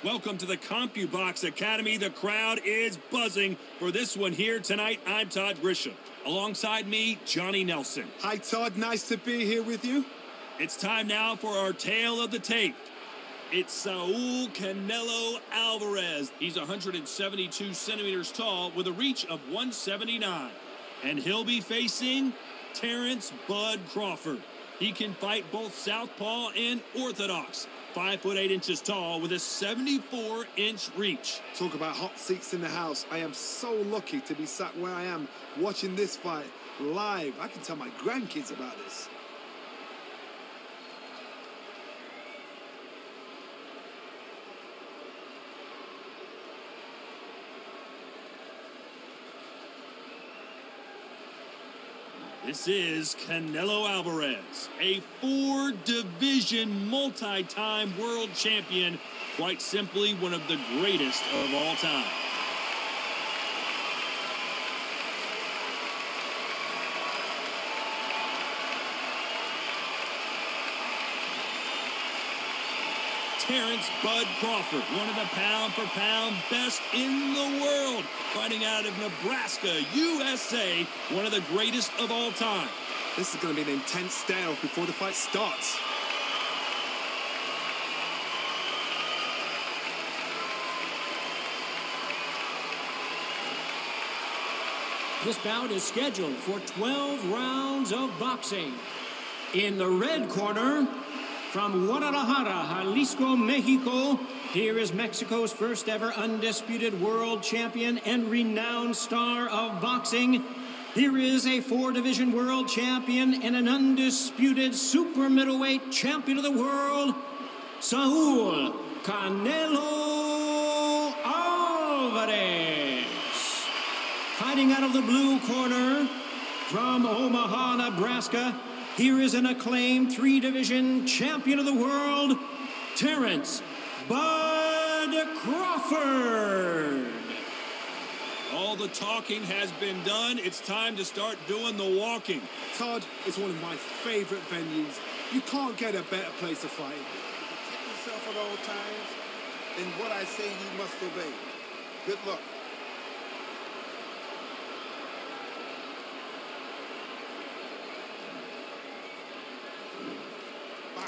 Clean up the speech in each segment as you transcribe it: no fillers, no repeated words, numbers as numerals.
Welcome to the CompuBox Academy. The crowd is buzzing for this one here tonight. I'm Todd Grisham. Alongside me, Johnny Nelson. Hi, Todd. Nice to be here with you. It's time now for our tale of the tape. It's Saúl Canelo Álvarez. He's 172 centimeters tall with a reach of 179. And he'll be facing Terence "Bud" Crawford. He can fight both southpaw and orthodox. 5'8" tall with a 74-inch reach. Talk about hot seats in the house. I am so lucky to be sat where I am watching this fight live. I can tell my grandkids about this. This is Canelo Álvarez, a 4-division multi-time world champion, quite simply one of the greatest of all time. Terence "Bud" Crawford, one of the pound-for-pound best in the world, fighting out of Nebraska, USA, one of the greatest of all time. This is going to be an intense standoff before the fight starts. This bout is scheduled for 12 rounds of boxing. In the red corner, from Guadalajara, Jalisco, Mexico, here is Mexico's first ever undisputed world champion and renowned star of boxing. Here is a 4-division world champion and an undisputed super middleweight champion of the world, Saúl Canelo Álvarez. Fighting out of the blue corner, from Omaha, Nebraska, here is an acclaimed 3-division champion of the world, Terence "Bud" Crawford. All the talking has been done. It's time to start doing the walking. Todd, is one of my favorite venues. You can't get a better place to fight. Protect yourself at all times, and what I say you must obey. Good luck.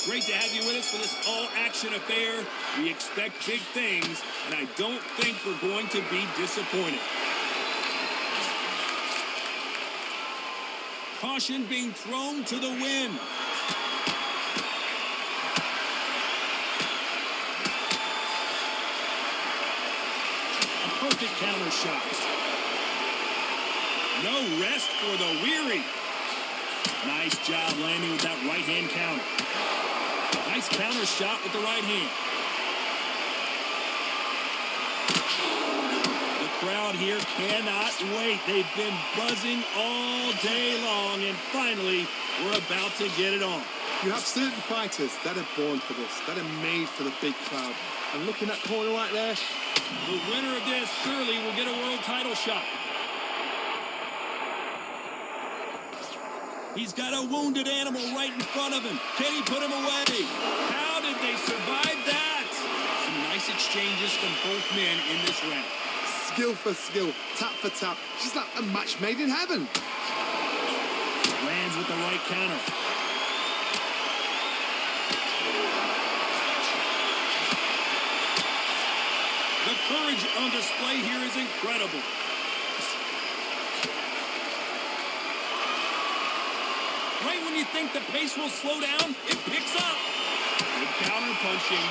Great to have you with us for this all-action affair. We expect big things, and I don't think we're going to be disappointed. Caution being thrown to the wind. A perfect counter shot. No rest for the weary. Nice job landing with that right-hand counter. Nice counter shot with the right hand. The crowd here cannot wait. They've been buzzing all day long, and finally, we're about to get it on. You have certain fighters that are born for this, that are made for the big crowd. And looking at that corner right there, the winner of this surely will get a world title shot. He's got a wounded animal right in front of him. Can he put him away? How did they survive that? Some nice exchanges from both men in this round. skill for skill, tap for tap, just like a match made in heaven. Lands with the right counter. The courage on display here is incredible. Right when you think the pace will slow down, it picks up. Good counter punching.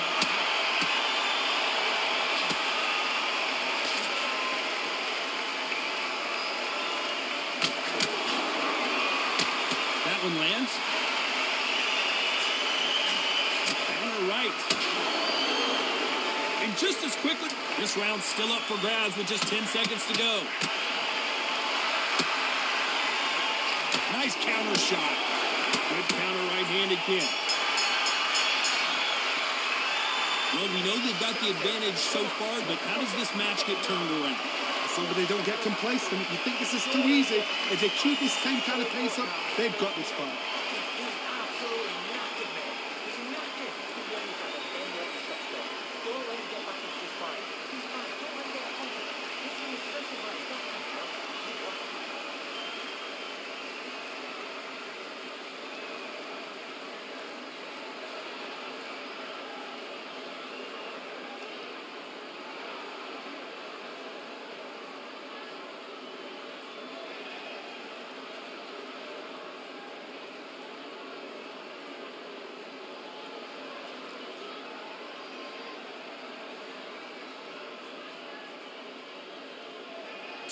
That one lands. Counter right. And just as quickly, this round's still up for grabs with just 10 seconds to go. Nice counter shot. Good counter right-handed kick. Well, we know they've got the advantage so far, but how does this match get turned around? So they don't get complacent. You think this is too easy. If they keep this same kind of pace up, they've got this fight.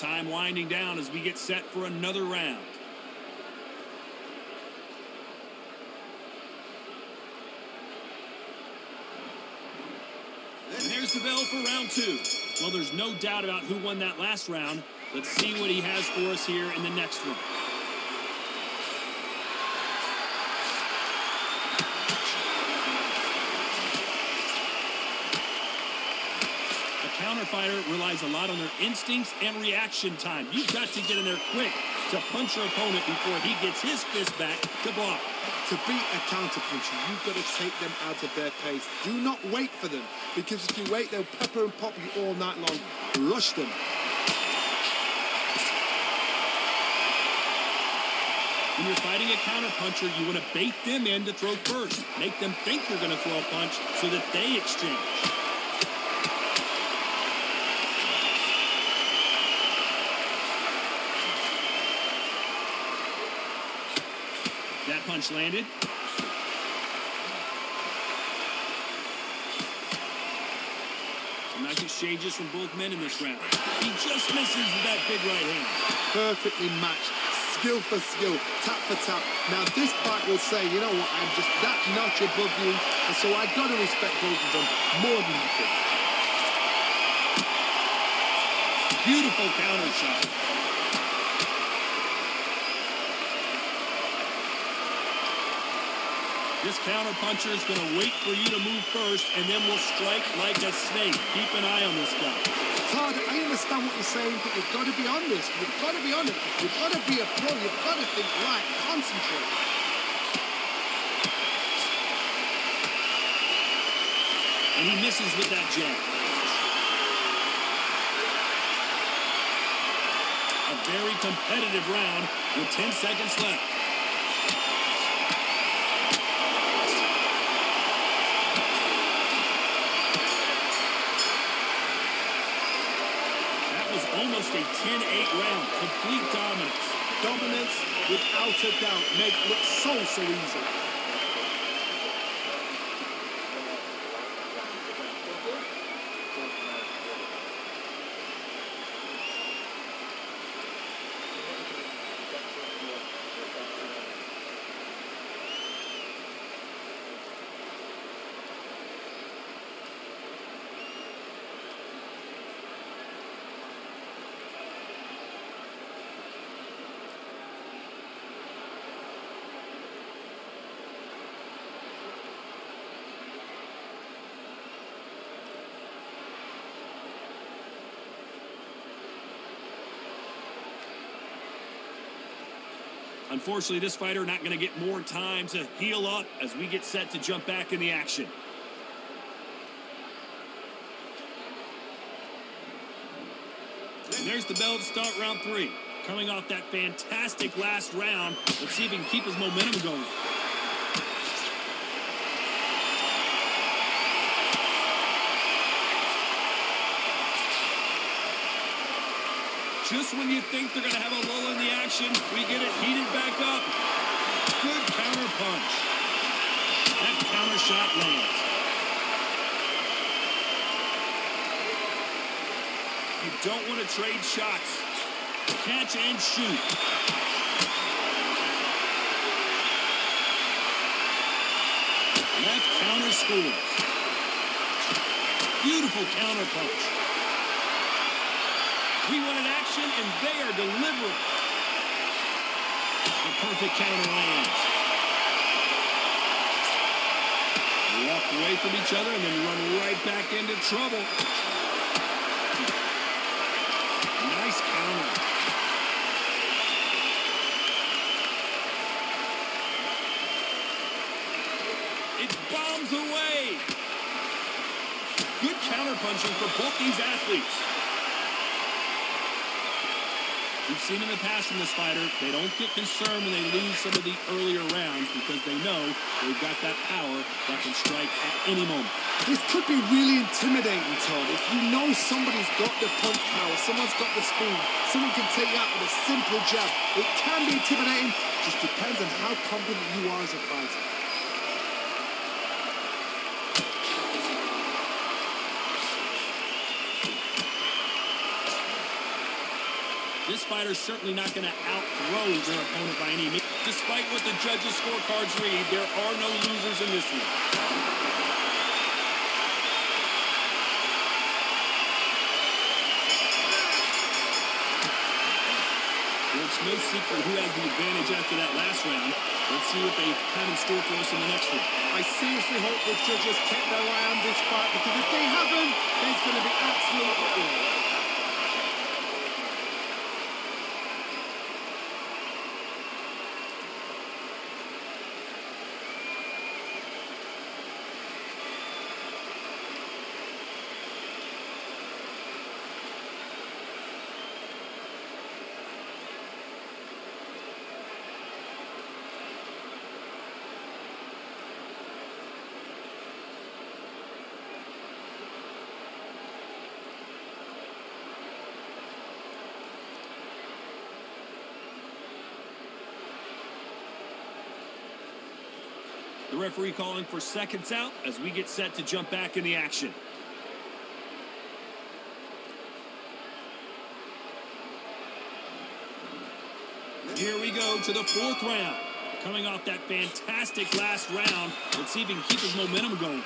Time winding down as we get set for another round. And there's the bell for round 2. Well, there's no doubt about who won that last round. Let's see what he has for us here in the next one. Counterfighter relies a lot on their instincts and reaction time. You've got to get in there quick to punch your opponent before he gets his fist back to block. To beat a counterpuncher, you've got to take them out of their pace. Do not wait for them, because if you wait, they'll pepper and pop you all night long. Rush them. When you're fighting a counterpuncher, you want to bait them in to throw first. Make them think you're going to throw a punch so that they exchange. That punch landed. Some nice exchanges from both men in this round. He just misses with that big right hand. Perfectly matched. Skill for skill. Tap for tap. Now this fight will say, you know what, I'm just that notch above you, and so I got to respect both of them more than you think. Beautiful counter shot. This counterpuncher is going to wait for you to move first, and then will strike like a snake. Keep an eye on this guy. Todd, I understand what you're saying, but you've got to be on this. You've got to be on it. You've got to be a pro. You've got to think right. Concentrate. And he misses with that jab. A very competitive round with 10 seconds left. Almost a 10-8 round. Complete dominance. Dominance, without a doubt, make it look so easy. Unfortunately, this fighter not going to get more time to heal up as we get set to jump back in the action. And there's the bell to start round 3. Coming off that fantastic last round, let's see if he can keep his momentum going. Just when you think they're going to have a lull in the action, we get it heated back up. Good counter punch. That counter shot lands. You don't want to trade shots. Catch and shoot. Left counter scores. Beautiful counter punch. We wanted action, and they are delivering. The perfect counter lands. They walk away from each other and then run right back into trouble. Nice counter. It bombs away. Good counter punching for both these athletes. We've seen in the past from this fighter, they don't get concerned when they lose some of the earlier rounds because they know they've got that power that can strike at any moment. This could be really intimidating, Todd. If you know somebody's got the punch power, someone's got the speed, someone can take you out with a simple jab. It can be intimidating, just depends on how confident you are as a fighter. This fighter's certainly not going to outthrow their opponent by any means. Despite what the judges' scorecards read, there are no losers in this one. It's no secret who has the advantage after that last round. Let's see what they have in store for us in the next one. I seriously hope the judges kept their eye on this fight, because if they haven't, there's going to be absolute uproar. The referee calling for seconds out as we get set to jump back in the action. Here we go to the fourth round. Coming off that fantastic last round, let's see if he can keep his momentum going.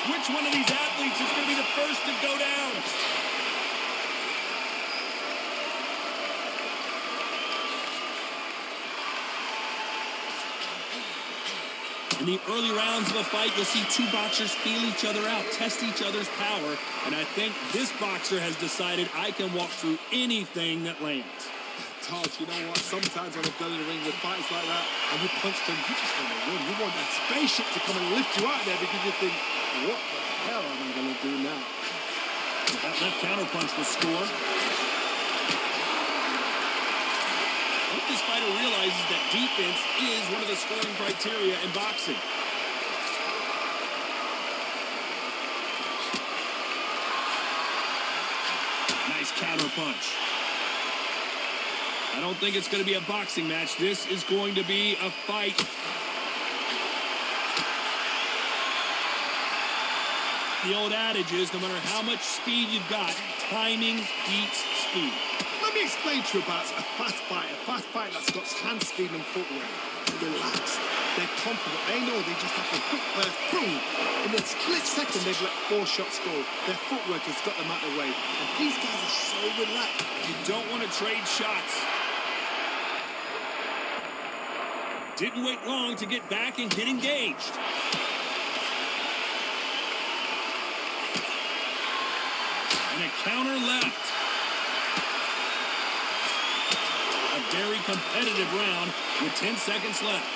Which one of these athletes is going to be the first to go down? In the early rounds of a fight, you'll see two boxers feel each other out, test each other's power, and I think this boxer has decided I can walk through anything that lands. Todd, you know what? Sometimes when I've done in the ring with fights like that, and you punch them, you just want to win. You want that spaceship to come and lift you out there, because you think, what the hell am I going to do now? That left counter punch will score. I hope this fighter realizes that defense is one of the scoring criteria in boxing. Nice counter punch. I don't think it's going to be a boxing match. This is going to be a fight. The old adage is, no matter how much speed you've got, timing beats speed. Let me explain to you about a fast fighter that's got hand speed and footwork. They're relaxed, they're confident, they know they just have to quick burst, boom. In a split second, they've let 4 shots go. Their footwork has got them out of the way. And these guys are so relaxed. You don't want to trade shots. Didn't wait long to get back and get engaged. And a counter left. A very competitive round with 10 seconds left.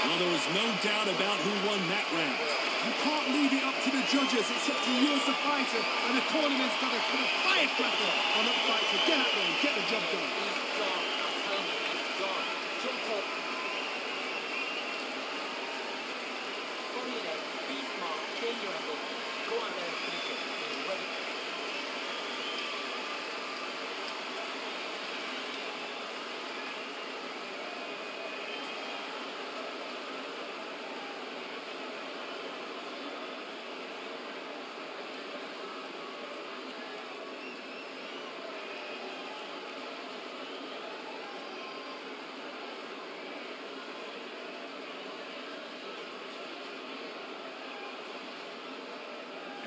Well, there was no doubt about who won that round. You can't leave it up to the judges. It's up to you as a fighter. And the cornerman's got to put a firecracker on that fight to get out there and get the job done. He's gone. I'm telling you, he's gone. Jump up. Go here. Be smart. Change your angle. Go out there and finish it. He's ready.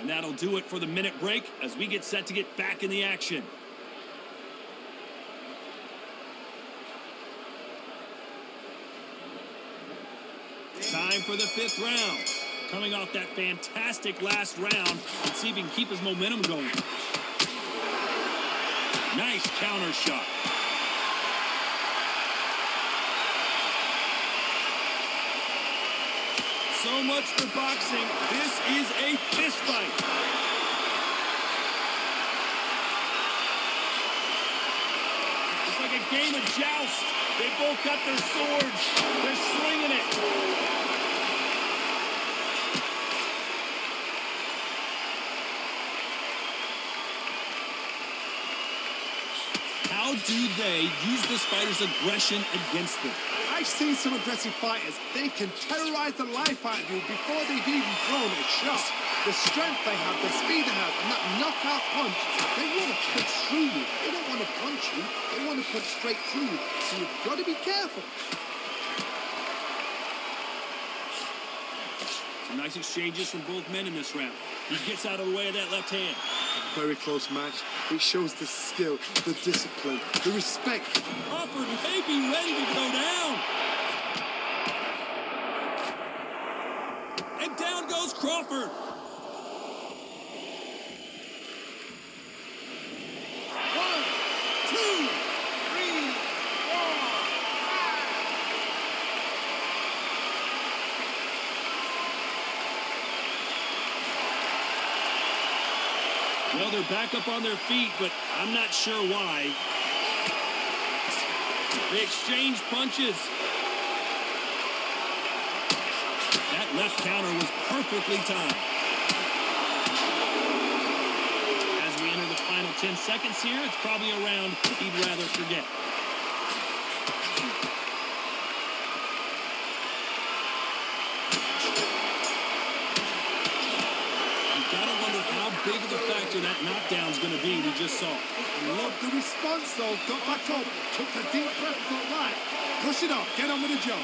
And that'll do it for the minute break as we get set to get back in the action. Time for the 5th round. Coming off that fantastic last round, let's see if he can keep his momentum going. Nice counter shot. So much for boxing. This is a fist fight. It's like a game of joust. They both got their swords. They're slinging it. How How do they use this fighter's aggression against them? I've seen some aggressive fighters. They can terrorize the life out of you before they've even thrown a shot. The strength they have, the speed they have, and that knockout punch, they want to punch through you. They don't want to punch you. They want to punch straight through you. So you've got to be careful. Some nice exchanges from both men in this round. He gets out of the way of that left hand. Very close match. It shows the skill, the discipline, the respect. Crawford may be ready to go down. And down goes Crawford. One, two, three, four, five. Well, they're back up on their feet, but I'm not sure why. They exchange punches. That left counter was perfectly timed. As we enter the final 10 seconds here, it's probably a round he'd rather forget. Gotta wonder how big of a factor that knockdown's gonna be we just saw. Love the response though. Got back up, took a deep breath, got right. Push it off, get on with the job.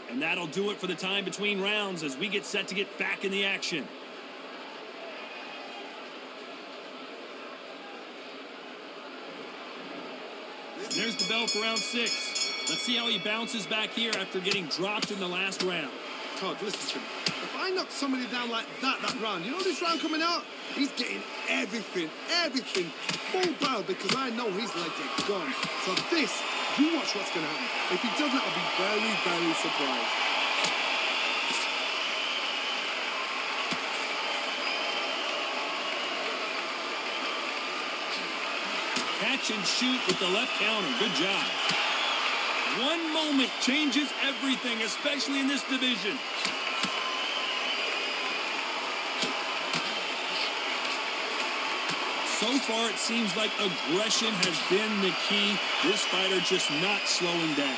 And that'll do it for the time between rounds as we get set to get back in the action. There's the bell for round 6. Let's see how he bounces back here after getting dropped in the last round. Todd, listen to me. If I knock somebody down like that round, you know this round coming out? He's getting everything, full barrel because I know his legs are gone. So this, you watch what's going to happen. If he doesn't, I'll be very, very surprised. Catch and shoot with the left counter. Good job. One moment changes everything, especially in this division. So far, it seems like aggression has been the key. This fighter just not slowing down.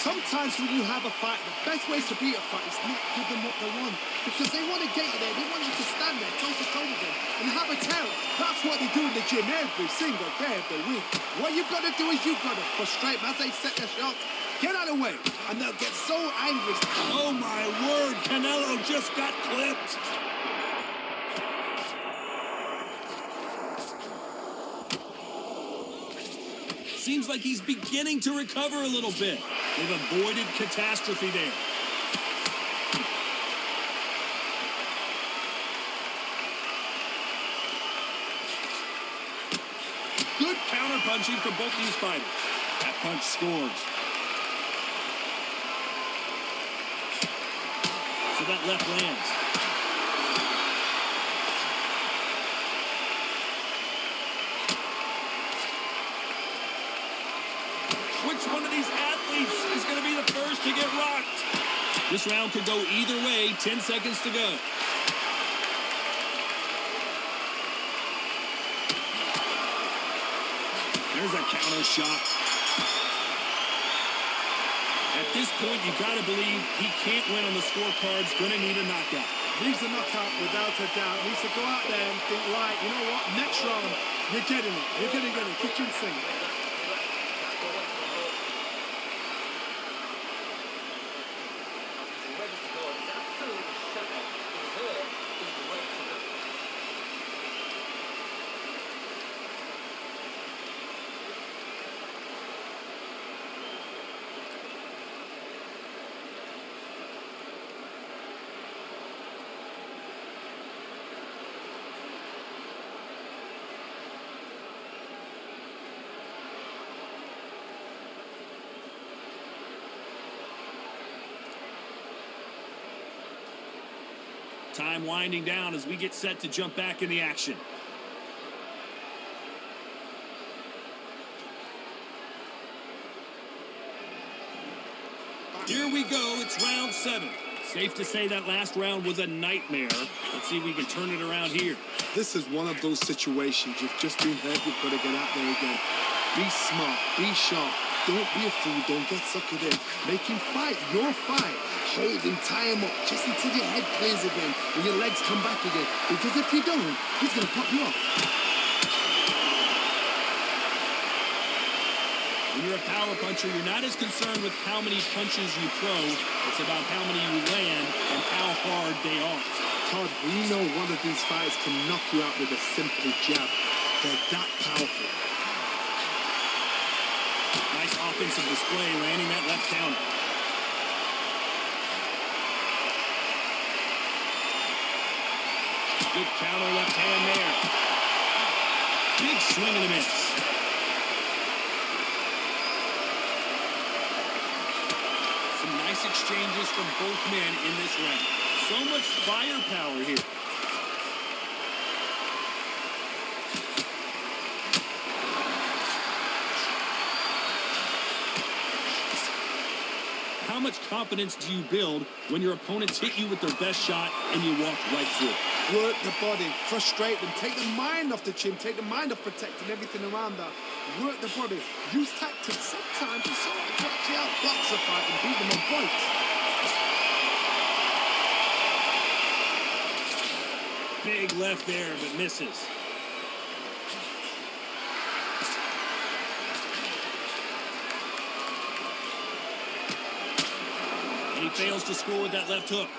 Sometimes when you have a fight, the best way to beat a fight is not give them what they want. Because they want to get you there. They want you to stand there, toe-to-toe with them, and have a terror. That's what they do in the gym every single day of the week. What you've got to do is you've got to frustrate them as they set their shots. Get out of the way, and they'll get so angry. Oh, my word. Canelo just got clipped. Seems like he's beginning to recover a little bit. They've avoided catastrophe there. Good counter-punching from both these fighters. That punch scores. So that left lands. Which one of these athletes is going to be the first to get rocked? This round could go either way. 10 seconds to go. There's a counter shot. At this point, you got to believe he can't win on the scorecards. Going to need a knockout. Needs a knockout without a doubt. Needs to go out there and think, right, you know what? Next round, you're getting it. You're going to get it. Kitchen sink. Time winding down as we get set to jump back in the action. Here we go. It's round 7. Safe to say that last round was a nightmare. Let's see if we can turn it around here. This is one of those situations. You've just been hurt. You've got to get out there again. Be smart. Be sharp. Don't be a fool. Don't get suckered in. Make him fight your fight. Hold him, tie him up, just until your head clears again and your legs come back again. Because if you don't, he's going to pop you off. When you're a power puncher, you're not as concerned with how many punches you throw. It's about how many you land and how hard they are. Todd, we know one of these fighters can knock you out with a simple jab. They're that powerful. Nice offensive display, landing that left counter. Good counter left hand there. Big swing and a miss. Some nice exchanges from both men in this round. So much firepower here. How much confidence do you build when your opponents hit you with their best shot and you walk right through it? Work the body, frustrate them, take the mind off the chin, take the mind off protecting everything around that. Work the body, use tactics sometimes to sort of actually outbox a fight and beat them on points. Big left there, but misses. And he fails to score with that left hook.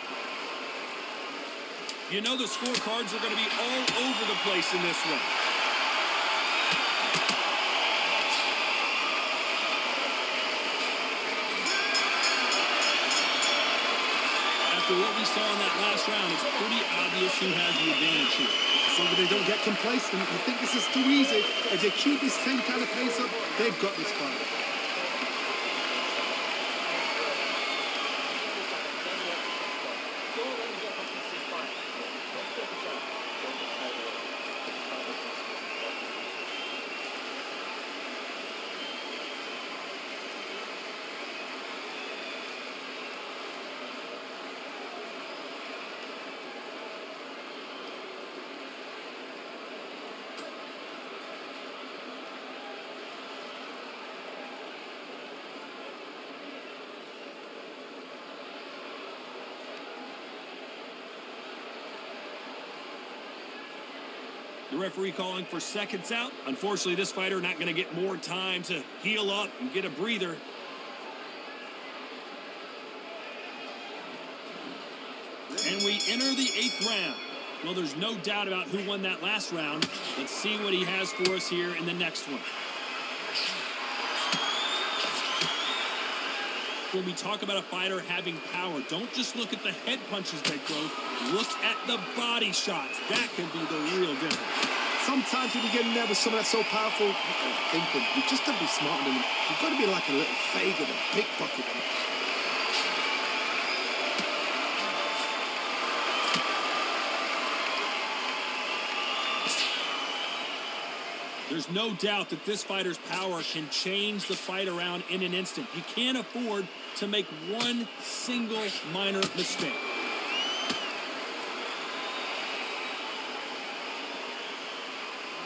You know the scorecards are going to be all over the place in this one. After what we saw in that last round, it's pretty obvious who has the advantage here. As long as they don't get complacent, I think this is too easy. If they keep this same kind of pace up, they've got this fight. The referee calling for seconds out. Unfortunately, this fighter not going to get more time to heal up and get a breather. And we enter the 8th round. Well, there's no doubt about who won that last round. Let's see what he has for us here in the next one. When we talk about a fighter having power, don't just look at the head punches they throw. Look at the body shots. That can be the real difference. Sometimes when you get in there with someone that's so powerful, you can't think them. You just got to be smarter than them. You've got to be like a little faggot and pickpocket them. There's no doubt that this fighter's power can change the fight around in an instant. You can't afford to make one single minor mistake.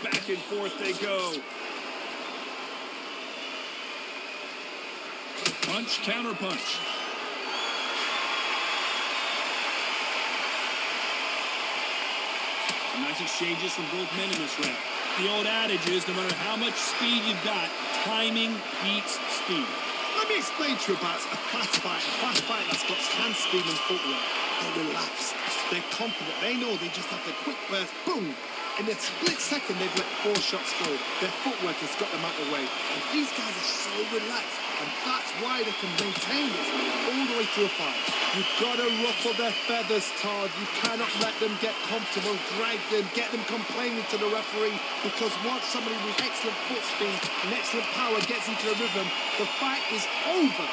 Back and forth they go. Punch, counter punch. Some nice exchanges from both men in this round. The old adage is no matter how much speed you've got, timing beats speed. Let me explain to you about a fast fight. A fast fight that's got hand speed and footwork. They're relaxed. They're confident. They know they just have to quick burst, boom. In a split second, they've let 4 shots go. Their footwork has got them out of the way. And these guys are so relaxed. And that's why they can maintain this all the way through a fight. You've got to ruffle their feathers, Todd. You cannot let them get comfortable, drag them, get them complaining to the referee. Because once somebody with excellent foot speed and excellent power gets into a rhythm, the fight is over.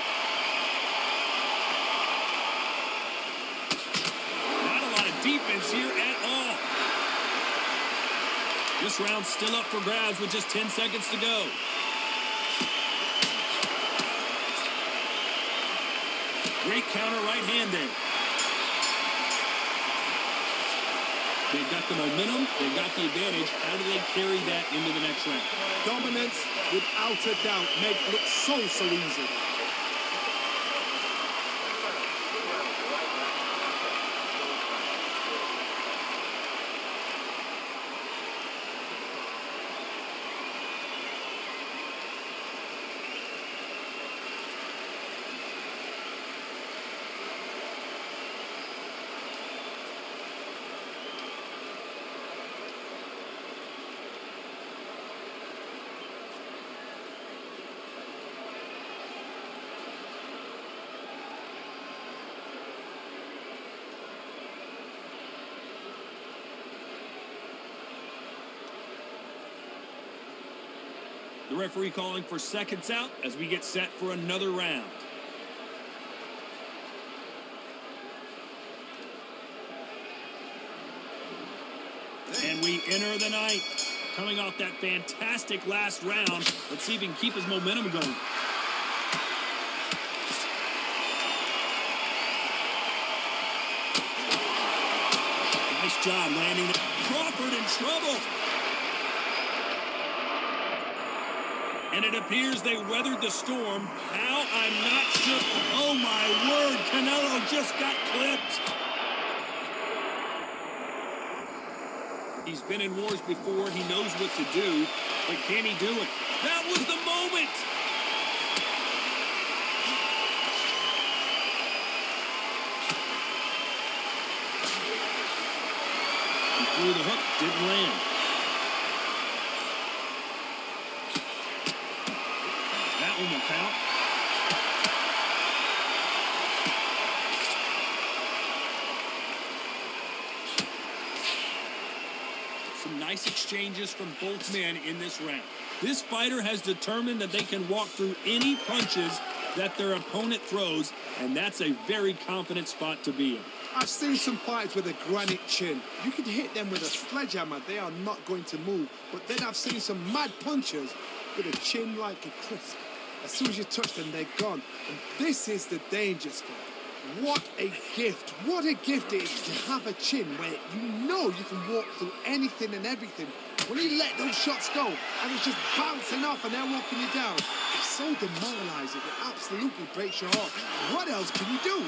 defense here at all. This round's still up for grabs with just 10 seconds to go. Great counter right hand there. They've got the momentum. They've got the advantage. How do they carry that into the next round? Dominance, without a doubt, made it look so easy. The referee calling for seconds out as we get set for another round. And we enter the ninth. Coming off that fantastic last round, let's see if he can keep his momentum going. Nice job landing it. Crawford in trouble. And it appears they weathered the storm. How? I'm not sure. Oh, my word. Canelo just got clipped. He's been in wars before. He knows what to do. But can he do it? That was the moment. He threw the hook. Didn't land. One will count. Some nice exchanges from both men in this round. This fighter has determined that they can walk through any punches that their opponent throws, and that's a very confident spot to be in. I've seen some fighters with a granite chin. You can hit them with a sledgehammer, they are not going to move. But then I've seen some mad punchers with a chin like a crisp. As soon as you touch them, they're gone. And this is the danger spot. What a gift. What a gift it is to have a chin where you know you can walk through anything and everything. When you let those shots go and it's just bouncing off and they're walking you down, it's so demoralizing. It absolutely breaks your heart. What else can you do?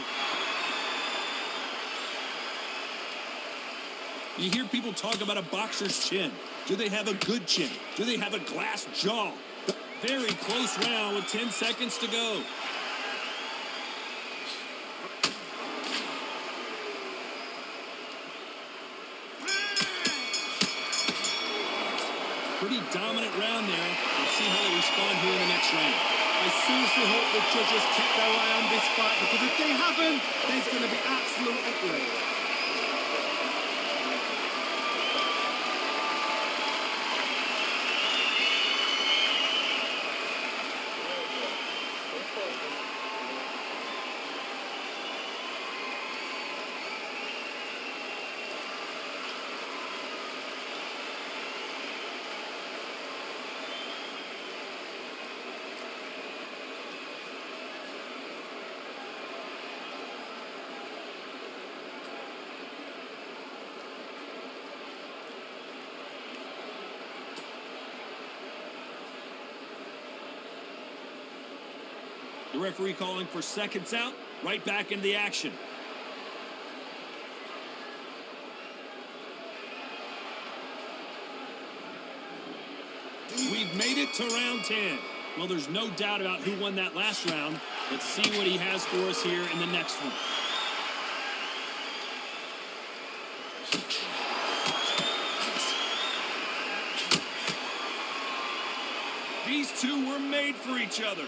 You hear people talk about a boxer's chin. Do they have a good chin? Do they have a glass jaw? Very close round with 10 seconds to go. Pretty dominant round there. Let's see how they respond here in the next round. I seriously hope the judges kept their eye on this fight, because if they haven't, there's going to be absolute outrage. The referee calling for seconds out, right back into the action. We've made it to round 10. Well, there's no doubt about who won that last round. Let's see what he has for us here in the next one. These two were made for each other.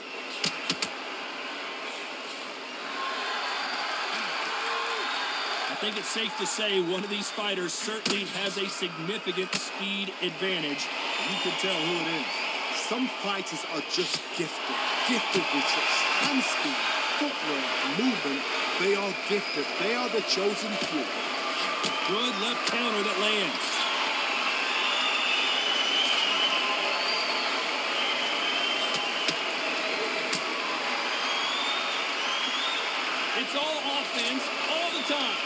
I think it's safe to say one of these fighters certainly has a significant speed advantage. You can tell who it is. Some fighters are just gifted. Gifted with such hand speed, footwork, movement. They are gifted. They are the chosen few. Good left counter that lands. It's all offense all the time.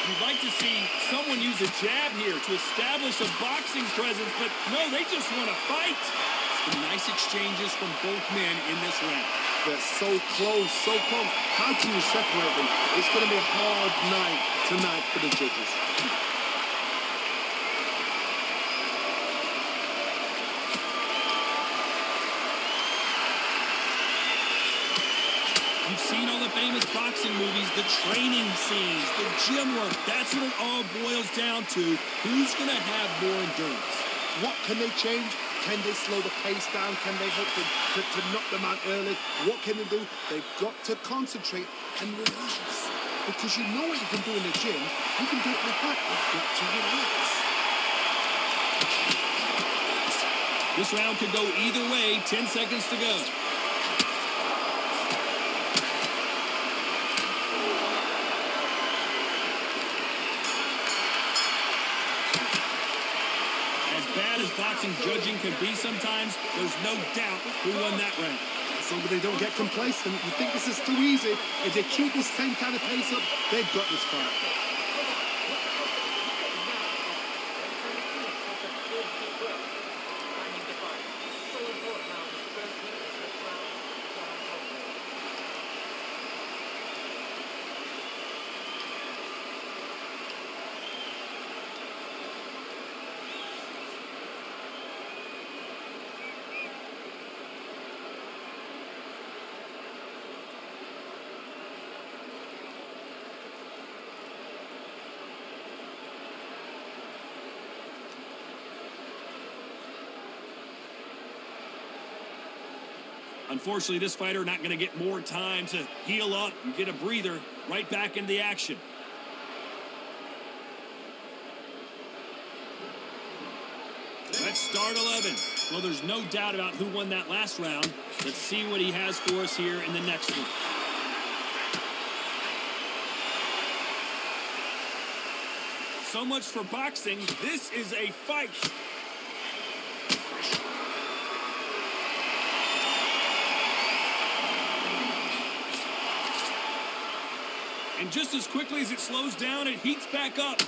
You'd like to see someone use a jab here to establish a boxing presence, but no, they just want to fight. Some nice exchanges from both men in this round. They're so close, so close. How can you separate them? It's going to be a hard night tonight for the judges. You've seen all the famous boxing movies, the training scenes, the gym work. That's what it all boils down to. Who's going to have more endurance? What can they change? Can they slow the pace down? Can they hope to knock them out early? What can they do? They've got to concentrate and relax. Because you know what you can do in the gym. You can do it in the fight. You've got to relax. This round could go either way. 10 seconds to go. Boxing judging can be sometimes, there's no doubt who won that round. So they don't get complacent. You think this is too easy. If they keep this same kind of pace up, they've got this fight. Unfortunately, this fighter not going to get more time to heal up and get a breather. Right back into the action. Let's start 11. Well, there's no doubt about who won that last round. Let's see what he has for us here in the next one. So much for boxing. This is a fight. And just as quickly as it slows down, it heats back up.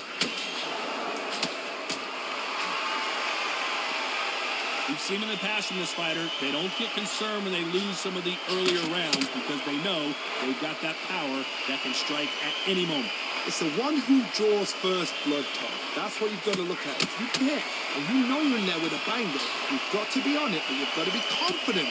We've seen in the past from this fighter, they don't get concerned when they lose some of the earlier rounds because they know they've got that power that can strike at any moment. It's the one who draws first blood, Tom. That's what you've got to look at. If you hit and you know you're in there with a banger, you've got to be on it, but you've got to be confident.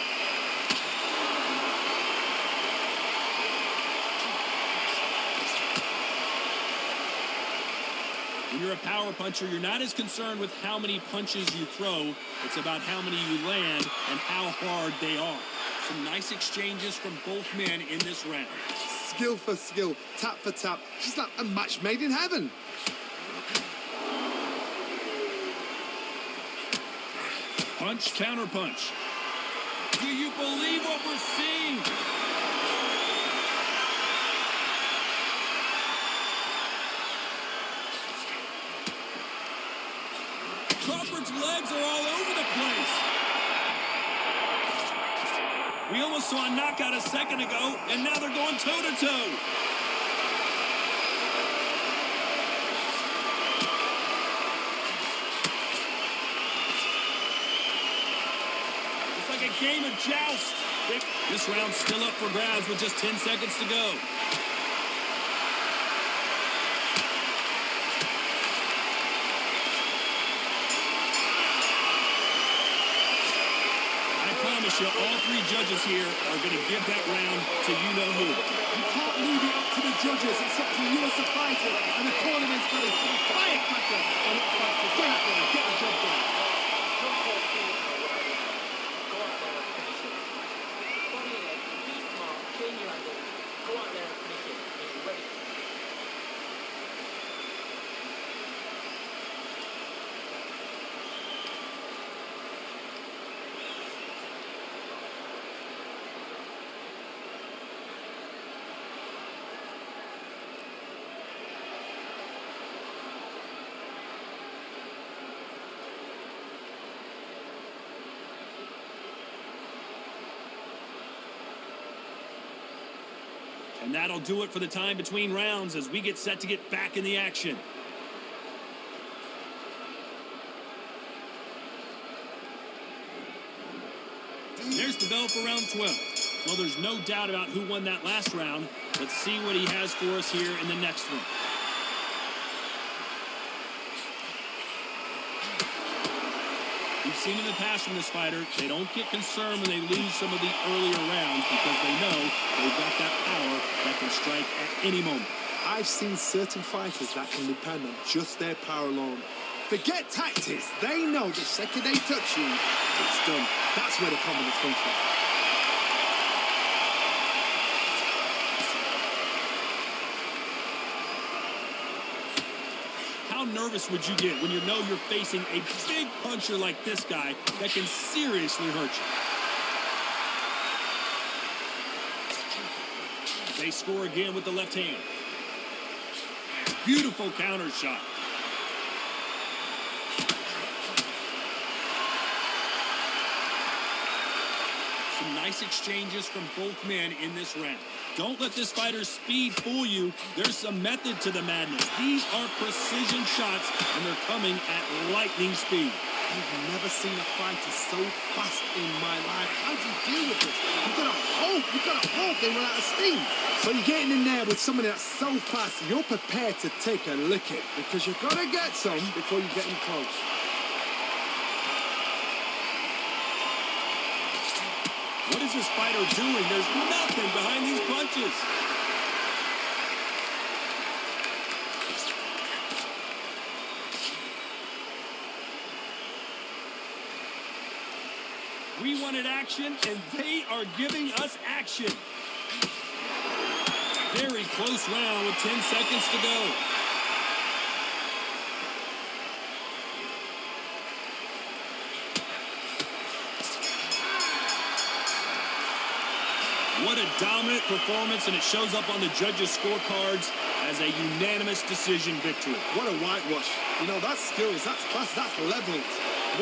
When you're a power puncher, you're not as concerned with how many punches you throw. It's about how many you land and how hard they are. Some nice exchanges from both men in this round. Skill for skill, tap for tap. Just like a match made in heaven. Punch, counter punch. Do you believe what we're seeing? Crawford's legs are all over the place. We almost saw a knockout a second ago, and now they're going toe-to-toe. It's like a game of joust. This round's still up for grabs with just 10 seconds to go. All three judges here are going to give that round to you-know-who. You can't leave it up to the judges. It's up to you as a fighter and the cornerman's got to firecracker and look fight to get out there and get the job done. Go out there and finish it. He's ready. And that'll do it for the time between rounds as we get set to get back in the action. There's the bell for round 12. Well, there's no doubt about who won that last round. Let's see what he has for us here in the next one. We've seen in the past from this fighter, they don't get concerned when they lose some of the earlier rounds because they know they've got that power that can strike at any moment. I've seen certain fighters that can depend on just their power alone. Forget tactics. They know the second they touch you, it's done. That's where the confidence comes from. How nervous would you get when you know you're facing a big puncher like this guy that can seriously hurt you? They score again with the left hand. Beautiful counter shot. Some nice exchanges from both men in this round. Don't let this fighter's speed fool you. There's some method to the madness. These are precision shots, and they're coming at lightning speed. I've never seen a fighter so fast in my life. How do you deal with this? You've got to hope they run out of steam. So you're getting in there with somebody that's so fast, you're prepared to take a licking because you've got to get some before you get in close. What is this fighter doing? There's nothing behind these punches. We wanted action, and they are giving us action. Very close round with 10 seconds to go. What a dominant performance, and it shows up on the judges' scorecards as a unanimous decision victory. What a whitewash. You know, that's skills, that's class, that's levels.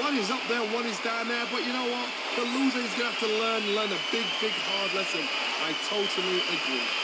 One is up there, one is down there, but you know what? The loser is going to have to learn a big, hard lesson. I totally agree.